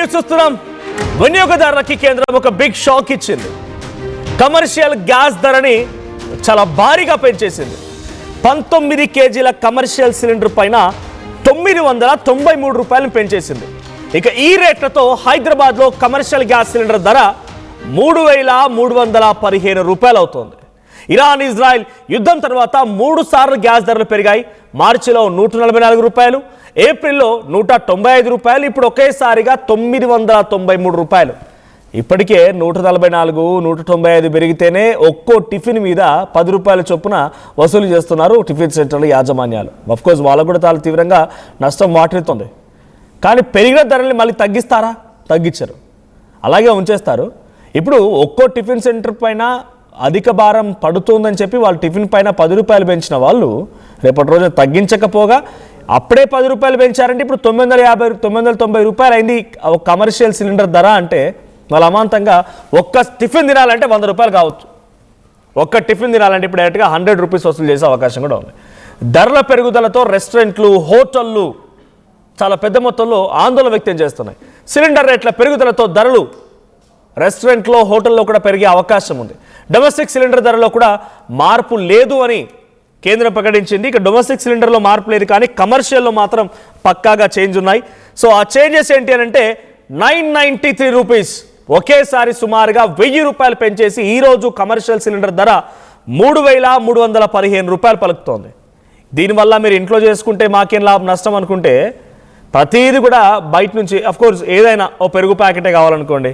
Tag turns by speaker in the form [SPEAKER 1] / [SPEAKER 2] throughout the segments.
[SPEAKER 1] News చూస్తున్నాం. వినియోగదారులకి కేంద్రం ఒక బిగ్ షాక్ ఇచ్చింది. కమర్షియల్ గ్యాస్ ధరని చాలా భారీగా పెంచేసింది. 19 కేజీల కమర్షియల్ సిలిండర్ పైన 993 రూపాయలను పెంచేసింది. ఇక ఈ రేట్లతో హైదరాబాద్లో కమర్షియల్ గ్యాస్ సిలిండర్ ధర 3315 రూపాయలు అవుతోంది. ఇరాన్ ఇజ్రాయెల్ యుద్ధం తర్వాత 3 సార్లు గ్యాస్ ధరలు పెరిగాయి. మార్చిలో 144 రూపాయలు, ఏప్రిల్లో 195 రూపాయలు, ఇప్పుడు ఒకేసారిగా 993 రూపాయలు. ఇప్పటికే 144, 195 పెరిగితేనే ఒక్కో టిఫిన్ మీద 10 రూపాయల చొప్పున వసూలు చేస్తున్నారు టిఫిన్ సెంటర్ల యాజమాన్యాలు. అఫ్కోర్స్ వాళ్ళకు కూడా చాలా తీవ్రంగా నష్టం వాటిల్లుతుంది. కానీ పెరిగిన ధరల్ని మళ్ళీ తగ్గిస్తారా? తగ్గించరు, అలాగే ఉంచేస్తారు. ఇప్పుడు ఒక్కో టిఫిన్ సెంటర్ పైన అధిక భారం పడుతుందని చెప్పి వాళ్ళు టిఫిన్ పైన 10 రూపాయలు పెంచిన వాళ్ళు రేపటి రోజు తగ్గించకపోగా అప్పుడే 10 రూపాయలు పెంచారంటే ఇప్పుడు 990 రూపాయలు అయింది ఒక కమర్షియల్ సిలిండర్ ధర. అంటే వాళ్ళు అమాంతంగా ఒక్క టిఫిన్ తినాలంటే 100 రూపాయలు కావచ్చు. ఒక్క టిఫిన్ తినాలంటే ఇప్పుడు డైరెక్ట్గా 100 రూపీస్ వసూలు చేసే అవకాశం కూడా ఉంది. ధరల పెరుగుదలతో రెస్టారెంట్లు, హోటళ్ళు చాలా పెద్ద మొత్తంలో ఆందోళన వ్యక్తం చేస్తున్నాయి. సిలిండర్ రేట్ల పెరుగుదలతో ధరలు రెస్టారెంట్లో, హోటల్లో కూడా పెరిగే అవకాశం ఉంది. డొమెస్టిక్ సిలిండర్ ధరలో కూడా మార్పు లేదు అని కేంద్రం ప్రకటించింది. ఇక డొమెస్టిక్ సిలిండర్లో మార్పు లేదు, కానీ కమర్షియల్లో మాత్రం పక్కాగా చేంజ్ ఉన్నాయి. సో ఆ చేంజెస్ ఏంటి అని అంటే 993 రూపీస్ ఒకేసారి సుమారుగా 1000 రూపాయలు పెంచేసి ఈరోజు కమర్షియల్ సిలిండర్ ధర 3315 రూపాయలు పలుకుతోంది. దీనివల్ల మీరు ఇంట్లో చేసుకుంటే మాకేం లాభం నష్టం అనుకుంటే ప్రతిదీ కూడా బయట నుంచి, అఫ్కోర్స్ ఏదైనా ఓ పెరుగు ప్యాకెటే కావాలనుకోండి,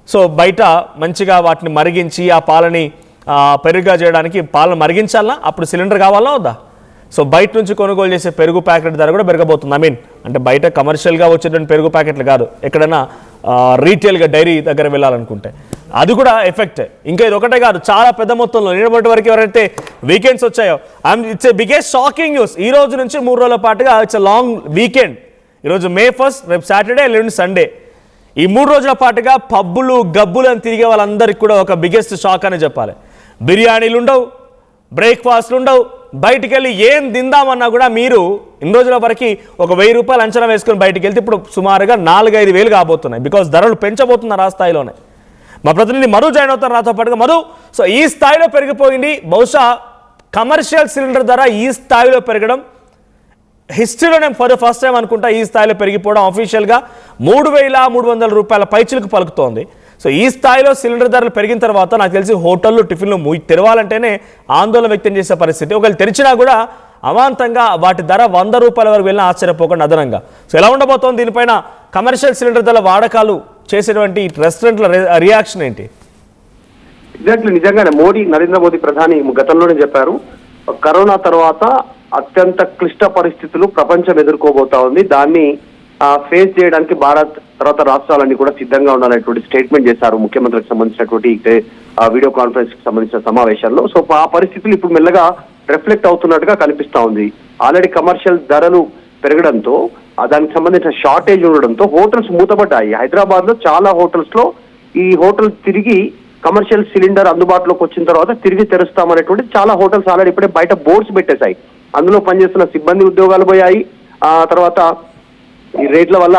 [SPEAKER 1] సో బయట మంచిగా వాటిని మరిగించి ఆ పాలని పెరుగుగా చేయడానికి పాలను మరిగించాలా, అప్పుడు సిలిండర్ కావాలా వద్దా? సో బయట నుంచి కొనుగోలు చేసే పెరుగు ప్యాకెట్ ధర కూడా పెరగబోతుంది. అంటే బయట కమర్షియల్గా వచ్చేటువంటి పెరుగు ప్యాకెట్లు కాదు, ఎక్కడైనా రీటైల్గా డైరీ దగ్గర వెళ్ళాలనుకుంటే అది కూడా ఎఫెక్ట్. ఇంకా ఇది ఒకటే కాదు, చాలా పెద్ద మొత్తంలో నిన్నటి వరకు ఎవరైతే వీకెండ్స్ వచ్చాయో it's a biggest shocking news. ఈ రోజు నుంచి 3 రోజుల పాటుగా ఇట్స్ ఎ లాంగ్ వీకెండ్. ఈరోజు May 1, రేపు సాటర్డే, ఎల్లుండి సండే. ఈ 3 రోజుల పాటుగా పబ్బులు, గబ్బులు అని తిరిగే వాళ్ళందరికీ కూడా ఒక బిగ్గెస్ట్ షాక్ అని చెప్పాలి. బిర్యానీలు ఉండవు, బ్రేక్ఫాస్ట్లు ఉండవు, బయటికి వెళ్ళి ఏం తిందామన్నా కూడా మీరు ఇన్ని రోజుల వరకు ఒక 1000 రూపాయలు అంచనా వేసుకొని బయటికి వెళ్తే ఇప్పుడు సుమారుగా 4-5 వేలు కాబోతున్నాయి. బికాస్ ధరలు పెంచబోతున్నారు ఆ స్థాయిలోనే. మా ప్రతినిధి మధు జాయిన్ అవుతారు నాతో పాటుగా. మధు, సో ఈ స్థాయిలో పెరిగిపోయింది. బహుశా కమర్షియల్ సిలిండర్ ధర ఈ స్థాయిలో పెరగడం హిస్టరీలోనే ఫర్ ద ఫస్ట్ టైం అనుకుంటా. ఈ స్థాయిలో పెరిగిపోవడం అఫీషియల్గా 3300 రూపాయల పైచిలకు పలుకుతోంది. సో ఈ స్థాయిలో సిలిండర్ ధరలు పెరిగిన తర్వాత నాకు తెలిసి హోటళ్ళు, టిఫిన్లు తెరవాలంటేనే ఆందోళన వ్యక్తం చేసే పరిస్థితి. ఒకవేళ తెరిచినా కూడా అమాంతంగా వాటి ధర 100 రూపాయల వరకు వెళ్ళినా ఆశ్చర్యపోకుండా అదనంగా. సో ఎలా ఉండబోతోంది దీనిపైన కమర్షియల్ సిలిండర్ ధరల వాడకాలు చేసేటువంటి రెస్టారెంట్ల రియాక్షన్ ఏంటి?
[SPEAKER 2] ఎగ్జాక్ట్లీ, నిజంగానే నరేంద్ర మోదీ ప్రధాని గతంలోనే చెప్పారు, కరోనా తర్వాత అత్యంత క్లిష్ట పరిస్థితులు ప్రపంచం ఎదుర్కోబోతా ఉంది. దాన్ని ఫేస్ చేయడానికి భారత్ తర్వాత రాష్ట్రాలన్నీ కూడా సిద్ధంగా ఉండాలనేటువంటి స్టేట్మెంట్ చేశారు ముఖ్యమంత్రికి సంబంధించినటువంటి వీడియో కాన్ఫరెన్స్ కి సంబంధించిన సమావేశంలో. సో ఆ పరిస్థితులు ఇప్పుడు మెల్లగా రిఫ్లెక్ట్ అవుతున్నట్టుగా కనిపిస్తా ఉంది. ఆల్రెడీ కమర్షియల్ ధరలు పెరగడంతో, దానికి సంబంధించిన షార్టేజ్ ఉండడంతో హోటల్స్ మూతపడ్డాయి. హైదరాబాద్ లో చాలా హోటల్స్ లో ఈ హోటల్ తిరిగి కమర్షియల్ సిలిండర్ అందుబాటులోకి వచ్చిన తర్వాత తిరిగి తెరుస్తామనేటువంటి చాలా హోటల్స్ ఆల్రెడీ ఇప్పుడే బయట బోర్డ్స్ పెట్టేశాయి. అందులో పనిచేస్తున్న సిబ్బంది ఉద్యోగాలు పోయాయి. తర్వాత ఈ రేట్ల వల్ల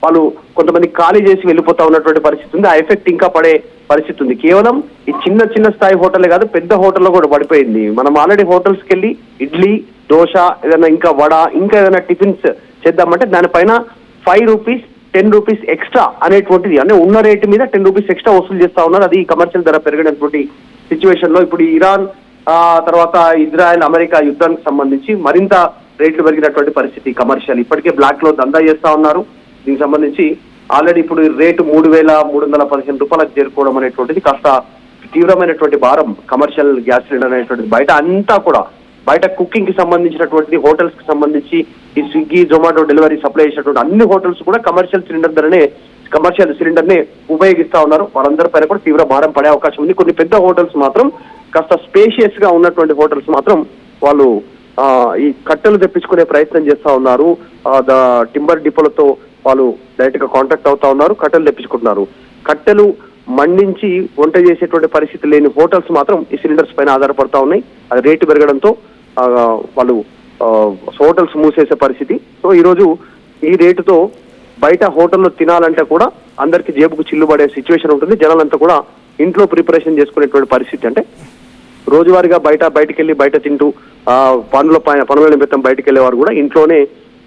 [SPEAKER 2] వాళ్ళు కొంతమంది ఖాళీ చేసి వెళ్ళిపోతా ఉన్నటువంటి పరిస్థితి ఉంది. ఆ ఎఫెక్ట్ ఇంకా పడే పరిస్థితి ఉంది. కేవలం ఈ చిన్న స్థాయి హోటలే కాదు, పెద్ద హోటల్లో కూడా పడిపోయింది. మనం ఆల్రెడీ హోటల్స్కి వెళ్ళి ఇడ్లీ, దోశ, ఏదైనా ఇంకా వడ, ఇంకా ఏదైనా టిఫిన్స్ చేద్దామంటే దానిపైన 5 రూపీస్ 10 రూపీస్ ఎక్స్ట్రా అనేటువంటిది, అంటే ఉన్న రేటు మీద 10 రూపీస్ ఎక్స్ట్రా వసూలు చేస్తా ఉన్నారు. అది కమర్షియల్ ధర పెరిగినటువంటి సిచ్యువేషన్ లో ఇప్పుడు ఇరాన్ తర్వాత ఇజ్రాయెల్, అమెరికా యుద్ధానికి సంబంధించి మరింత రేట్లు పెరిగినటువంటి పరిస్థితి. కమర్షియల్ ఇప్పటికే బ్లాక్ లో దందా చేస్తా ఉన్నారు. దీనికి సంబంధించి ఆల్రెడీ ఇప్పుడు రేటు 3315 రూపాయలకు చేరుకోవడం అనేటువంటిది కాస్త తీవ్రమైనటువంటి భారం కమర్షియల్ గ్యాస్ సిలిండర్ అనేటువంటిది. బయట అంతా కూడా బయట కుకింగ్ కి సంబంధించినటువంటి హోటల్స్ కి సంబంధించి ఈ స్విగ్గీ, జొమాటో డెలివరీ సప్లై చేసినటువంటి అన్ని హోటల్స్ కూడా కమర్షియల్ సిలిండర్ నే ఉపయోగిస్తా ఉన్నారు. వాళ్ళందరి పైన కూడా తీవ్ర భారం పడే అవకాశం ఉంది. కొన్ని పెద్ద హోటల్స్ మాత్రం, కాస్త స్పేషియస్ గా ఉన్నటువంటి హోటల్స్ మాత్రం వాళ్ళు ఈ కట్టెలు తెప్పించుకునే ప్రయత్నం చేస్తా ఉన్నారు. టింబర్ డిపోలతో వాళ్ళు డైరెక్ట్ గా కాంటాక్ట్ అవుతా ఉన్నారు, కట్టెలు తెప్పించుకుంటున్నారు. కట్టెలు మండించి వంట చేసేటువంటి పరిస్థితి లేని హోటల్స్ మాత్రం ఈ సిలిండర్స్ పైన ఆధారపడతా ఉన్నాయి. అది రేటు పెరగడంతో వాళ్ళు హోటల్స్ మూసేసే పరిస్థితి. సో ఈరోజు ఈ రేటుతో బయట హోటల్లో తినాలంటే కూడా అందరికి జేబుకు చిల్లుబడే సిచ్యువేషన్ ఉంటుంది. జనాలంతా కూడా ఇంట్లో ప్రిపరేషన్ చేసుకునేటువంటి పరిస్థితి. అంటే రోజువారీగా బయటికి వెళ్ళి బయట తింటూ పనుల నిమిత్తం బయటికి వెళ్ళేవారు కూడా ఇంట్లోనే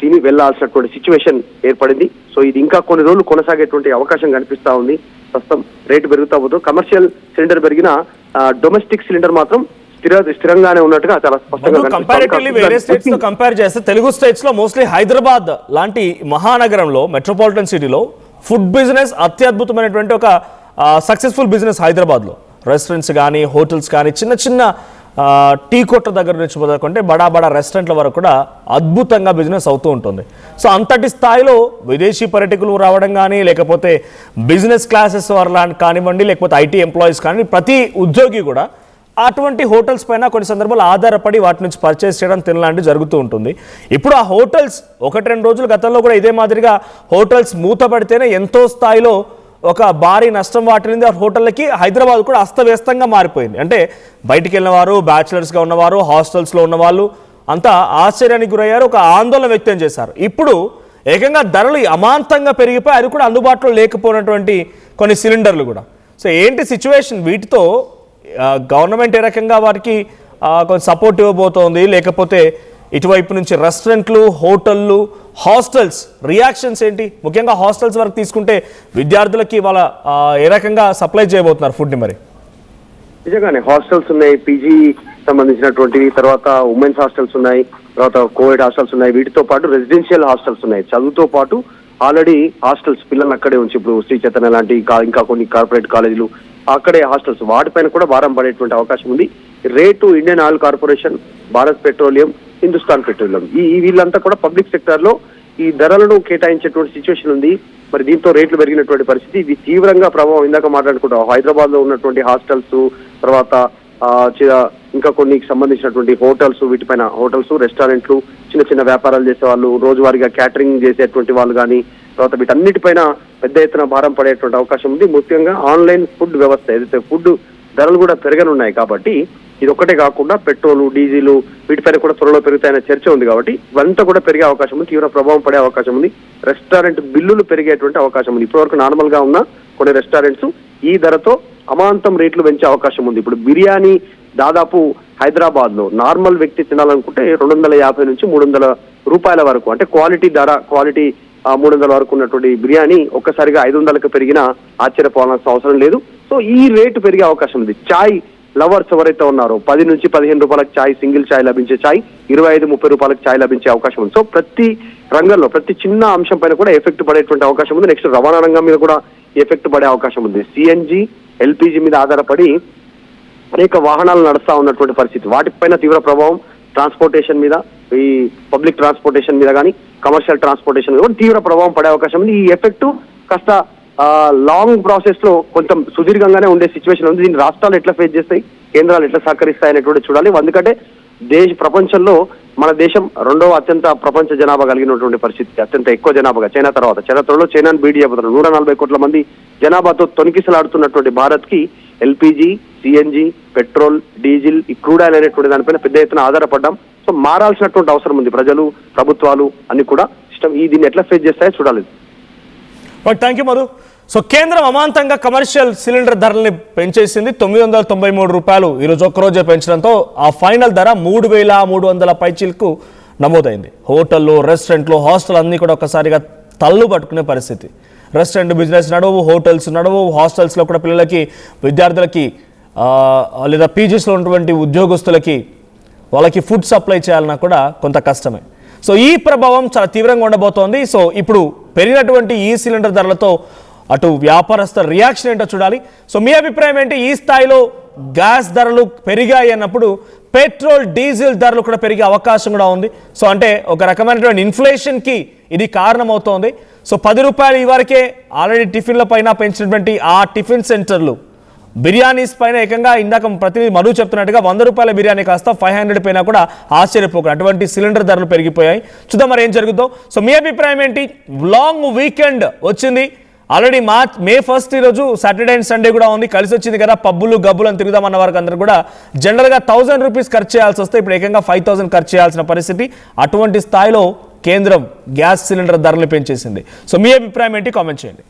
[SPEAKER 2] తిని వెళ్లాల్సినటువంటి సిచ్యువేషన్ ఏర్పడింది. సో ఇది ఇంకా కొన్ని రోజులు కొనసాగేటువంటి అవకాశం కనిపిస్తా ఉంది. ప్రస్తుతం రేటు పెరుగుతా పోతూ కమర్షియల్ సిలిండర్ పెరిగిన డొమెస్టిక్ సిలిండర్ మాత్రం స్థిరంగానే ఉన్నట్టుగా చాలా స్పష్టంగా
[SPEAKER 1] కంపారిటివ్లీ వేరే స్టేట్స్ తో కంపేర్ చేస్తే తెలుగు స్టేట్స్ లో మోస్ట్లీ హైదరాబాద్ లాంటి మహానగరంలో మెట్రోపాలిటన్ సిటీలో ఫుడ్ బిజినెస్ అత్యద్భుతమైనటువంటి ఒక సక్సెస్ఫుల్ బిజినెస్ హైదరాబాద్ లో. రెస్టారెంట్స్ కానీ హోటల్స్ కానీ చిన్న చిన్న టీ కొట్ల దగ్గర నుంచి మొదలుకుంటే బడా రెస్టారెంట్ల వరకు కూడా అద్భుతంగా బిజినెస్ అవుతూ ఉంటుంది. సో అంతటి స్థాయిలో విదేశీ పర్యాటకులు రావడం కానీ లేకపోతే బిజినెస్ క్లాసెస్ వారు కానివ్వండి లేకపోతే ఐటీ ఎంప్లాయీస్ కానీ ప్రతి ఉద్యోగి కూడా అటువంటి హోటల్స్ పైన కొన్ని సందర్భాలు ఆధారపడి వాటి నుంచి పర్చేస్ చేయడం తినలాంటివి జరుగుతూ ఉంటుంది. ఇప్పుడు ఆ హోటల్స్ 1-2 రోజులు గతంలో కూడా ఇదే మాదిరిగా హోటల్స్ మూతపడితేనే ఎంతో స్థాయిలో ఒక భారీ నష్టం వాటిల్లింది ఆ హోటళ్ళకి. హైదరాబాద్ కూడా అస్తవ్యస్తంగా మారిపోయింది. అంటే బయటికి వెళ్ళిన వారు, బ్యాచిలర్స్గా ఉన్నవారు, హాస్టల్స్లో ఉన్నవాళ్ళు అంతా ఆశ్చర్యానికి గురయ్యారు, ఒక ఆందోళన వ్యక్తం చేశారు. ఇప్పుడు ఏకంగా ధరలు అమాంతంగా పెరిగిపోయి అది కూడా అందుబాటులో లేకపోయినటువంటి కొన్ని సిలిండర్లు కూడా. సో ఏంటి సిచ్యువేషన్? వీటితో గవర్నమెంట్ ఏ రకంగా వారికి కొంచెం సపోర్ట్ ఇవ్వబోతోంది, లేకపోతే ఇటువైపు నుంచి రెస్టారెంట్లు, హోటళ్ళు, హాస్టల్స్ రియాక్షన్స్ ఏంటి? ముఖ్యంగా హాస్టల్స్ వరకు తీసుకుంటే విద్యార్థులకి వాళ్ళ ఏ రకంగా సప్లై చేయబోతున్నారు ఫుడ్ని? మరి
[SPEAKER 2] నిజంగానే హాస్టల్స్ ఉన్నాయి, పీజీ సంబంధించినటువంటివి, తర్వాత ఉమెన్స్ హాస్టల్స్ ఉన్నాయి, తర్వాత కోవిడ్ హాస్టల్స్ ఉన్నాయి, వీటితో పాటు రెసిడెన్షియల్ హాస్టల్స్ ఉన్నాయి. చదువుతో పాటు ఆల్రెడీ హాస్టల్స్ పిల్లలు అక్కడే ఉంచి ఇప్పుడు శ్రీ చైతన్య లాంటి ఇంకా కొన్ని కార్పొరేట్ కాలేజీలు అక్కడే హాస్టల్స్, వాటిపైన కూడా భారం పడేటువంటి అవకాశం ఉంది. Rate Indian oil corporation, Bharat petroleum, Hindustan petroleum వీళ్ళంతా కూడా పబ్లిక్ సెక్టర్ లో ఈ ధరలను కేటాయించేటువంటి సిచ్యువేషన్ ఉంది. మరి దీంతో రేట్లు పెరిగినటువంటి పరిస్థితి. ఇది తీవ్రంగా ప్రభావం ఇందాక మాట్లాడుకుంటాం హైదరాబాద్ లో ఉన్నటువంటి హాస్టల్స్, తర్వాత ఇంకా కొన్ని సంబంధించినటువంటి హోటల్స్, వీటిపైన హోటల్స్, రెస్టారెంట్లు, చిన్న చిన్న వ్యాపారాలు చేసే వాళ్ళు, రోజువారీగా క్యాటరింగ్ చేసేటువంటి వాళ్ళు కానీ, తర్వాత వీటన్నిటిపైన పెద్ద ఎత్తున భారం పడేటువంటి అవకాశం ఉంది. ముఖ్యంగా ఆన్లైన్ ఫుడ్ వ్యవస్థ ఏదైతే ఫుడ్ ధరలు కూడా పెరగనున్నాయి కాబట్టి ఇది ఒక్కటే కాకుండా పెట్రోలు, డీజిల్ వీటిపైన కూడా త్వరలో పెరుగుతాయనే చర్చ ఉంది. కాబట్టి ఇవంతా కూడా పెరిగే అవకాశం ఉంది, తీవ్ర ప్రభావం పడే అవకాశం ఉంది. రెస్టారెంట్ బిల్లులు పెరిగేటువంటి అవకాశం ఉంది. ఇప్పటివరకు నార్మల్ గా ఉన్న కొన్ని రెస్టారెంట్స్ ఈ ధరతో అమాంతం రేట్లు పెంచే అవకాశం ఉంది. ఇప్పుడు బిర్యానీ దాదాపు హైదరాబాద్ లో నార్మల్ వ్యక్తి తినాలనుకుంటే 250 నుంచి 300 రూపాయల వరకు, అంటే క్వాలిటీ ధర, క్వాలిటీ 300 వరకు ఉన్నటువంటి బిర్యానీ ఒక్కసారిగా 500కు పెరిగినా ఆశ్చర్యపోవాల్సిన అవసరం లేదు. సో ఈ రేటు పెరిగే అవకాశం ఉంది. చాయ్ లవర్స్ ఎవరైతే ఉన్నారో 10 నుంచి 15 రూపాయలకు చాయ్, సింగిల్ చాయ్ లభించే చాయ్ 25-30 రూపాయలకు చాయ్ లభించే అవకాశం ఉంది. సో ప్రతి రంగంలో ప్రతి చిన్న అంశం పైన కూడా ఎఫెక్ట్ పడేటువంటి అవకాశం ఉంది. నెక్స్ట్ రవాణా రంగం మీద కూడా ఎఫెక్ట్ పడే అవకాశం ఉంది. సిఎన్జి, ఎల్పిజి మీద ఆధారపడి అనేక వాహనాలు నడుస్తా ఉన్నటువంటి పరిస్థితి, వాటిపైన తీవ్ర ప్రభావం ట్రాన్స్పోర్టేషన్ మీద, ఈ పబ్లిక్ ట్రాన్స్పోర్టేషన్ మీద కానీ కమర్షియల్ ట్రాన్స్పోర్టేషన్ మీద కూడా తీవ్ర ప్రభావం పడే అవకాశం ఉంది. ఈ ఎఫెక్ట్ కాస్త లాంగ్ ప్రాసెస్ లో కొంచెం సుదీర్ఘంగానే ఉండే సిచ్యువేషన్ ఉంది. దీన్ని రాష్ట్రాలు ఎట్లా ఫేస్ చేస్తాయి, కేంద్రాలు ఎట్లా సహకరిస్తాయి అనేటువంటి చూడాలి. ఎందుకంటే ప్రపంచంలో మన దేశం 2వ అత్యంత ప్రపంచ జనాభా కలిగినటువంటి పరిస్థితి, అత్యంత ఎక్కువ జనాభాగా చైనా తర్వాత. చరిత్రలో చైనాను బీట్ చేయబోతున్నారు. 140 కోట్ల మంది జనాభాతో తొనికిసలాడుతున్నటువంటి భారత్ కి ఎల్పిజి, సిఎన్జి, పెట్రోల్, డీజిల్, ఈ క్రూడ్ ఆయిల్ అనేటువంటి దానిపైన పెద్ద ఎత్తున ఆధారపడ్డాం. సో మారాల్సినటువంటి అవసరం ఉంది. ప్రజలు, ప్రభుత్వాలు అన్ని కూడా దీన్ని ఎట్లా ఫేస్ చేస్తాయో చూడాలి.
[SPEAKER 1] Thank you Madhu. సో కేంద్రం అమాంతంగా కమర్షియల్ సిలిండర్ ధరల్ని పెంచేసింది. 993 రూపాయలు ఈరోజు ఒక్కరోజే పెంచడంతో ఆ ఫైనల్ ధర 3300 పైచీలకు నమోదైంది. హోటళ్ళు, రెస్టారెంట్లు, హాస్టల్ అన్నీ కూడా ఒక్కసారిగా తల్లు పట్టుకునే పరిస్థితి. రెస్టారెంట్ బిజినెస్ నడవు, హోటల్స్ నడవు, హాస్టల్స్లో కూడా పిల్లలకి, విద్యార్థులకి లేదా పీజీస్లో ఉన్నటువంటి ఉద్యోగస్తులకి వాళ్ళకి ఫుడ్ సప్లై చేయాలన్నా కూడా కొంత కష్టమే. సో ఈ ప్రభావం చాలా తీవ్రంగా ఉండబోతోంది. సో ఇప్పుడు పెరిగినటువంటి ఈ సిలిండర్ ధరలతో అటు వ్యాపారస్తుల రియాక్షన్ ఏంటో చూడాలి. సో మీ అభిప్రాయం ఏంటి? ఈ స్థాయిలో గ్యాస్ ధరలు పెరిగాయి అన్నప్పుడు పెట్రోల్, డీజిల్ ధరలు కూడా పెరిగే అవకాశం కూడా ఉంది. సో అంటే ఒక రకమైనటువంటి ఇన్ఫ్లేషన్కి ఇది కారణమవుతోంది. సో 10 రూపాయలు ఈ వరకే ఆల్రెడీ టిఫిన్ల పైన పెంచినటువంటి ఆ టిఫిన్ సెంటర్లు బిర్యానీస్ పైన ఏకంగా ఇందాక ప్రతినిధి మధు చెప్తున్నట్టుగా 100 రూపాయల బిర్యానీ కాస్త 500 పైన కూడా ఆశ్చర్యపోక అటువంటి సిలిండర్ ధరలు పెరిగిపోయాయి. చూద్దాం మరి ఏం జరుగుతుందో. సో మీ అభిప్రాయం ఏంటి? లాంగ్ వీకెండ్ వచ్చింది ఆల్రెడీ. మే 1 ఈరోజు సాటర్డే అండ్ సండే కూడా ఉంది, కలిసి వచ్చింది కదా. పబ్బులు గబ్బులు అని తిరుగుదామన్న వారికి అందరూ కూడా జనరల్గా 1000 రూపీస్ ఖర్చు చేయాల్సి వస్తే ఇప్పుడు ఏకంగా 5000 ఖర్చు చేయాల్సిన పరిస్థితి. అటువంటి స్థాయిలో కేంద్రం గ్యాస్ సిలిండర్ ధరలు పెంచేసింది. సో మీ అభిప్రాయం ఏంటి? కామెంట్ చేయండి.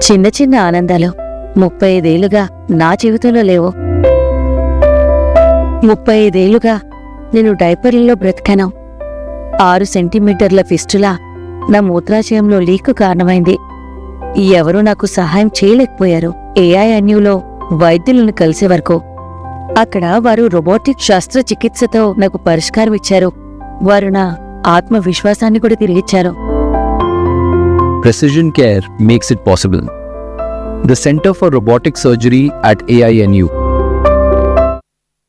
[SPEAKER 3] చిన్న చిన్న ఆనందాలు 35 ఏళ్లుగా నా జీవితంలో లేవు. 35 ఏళ్లుగా నేను డైపర్లలో బ్రతికాను. 6 సెంటీమీటర్ల ఫిస్టులా నా మూత్రాశయంలో లీకు కారణమైంది. ఎవరూ నాకు సహాయం చేయలేకపోయారు. AINUలో వైద్యులను కలిసే వరకు. అక్కడ వారు రోబోటిక్ శస్త్రచికిత్సతో నాకు పరిష్కారం ఇచ్చారు. వారు నా ఆత్మవిశ్వాసాన్ని కూడా తిరిగిచ్చారు.
[SPEAKER 4] Precision care makes it possible. The Center for Robotic Surgery at AINU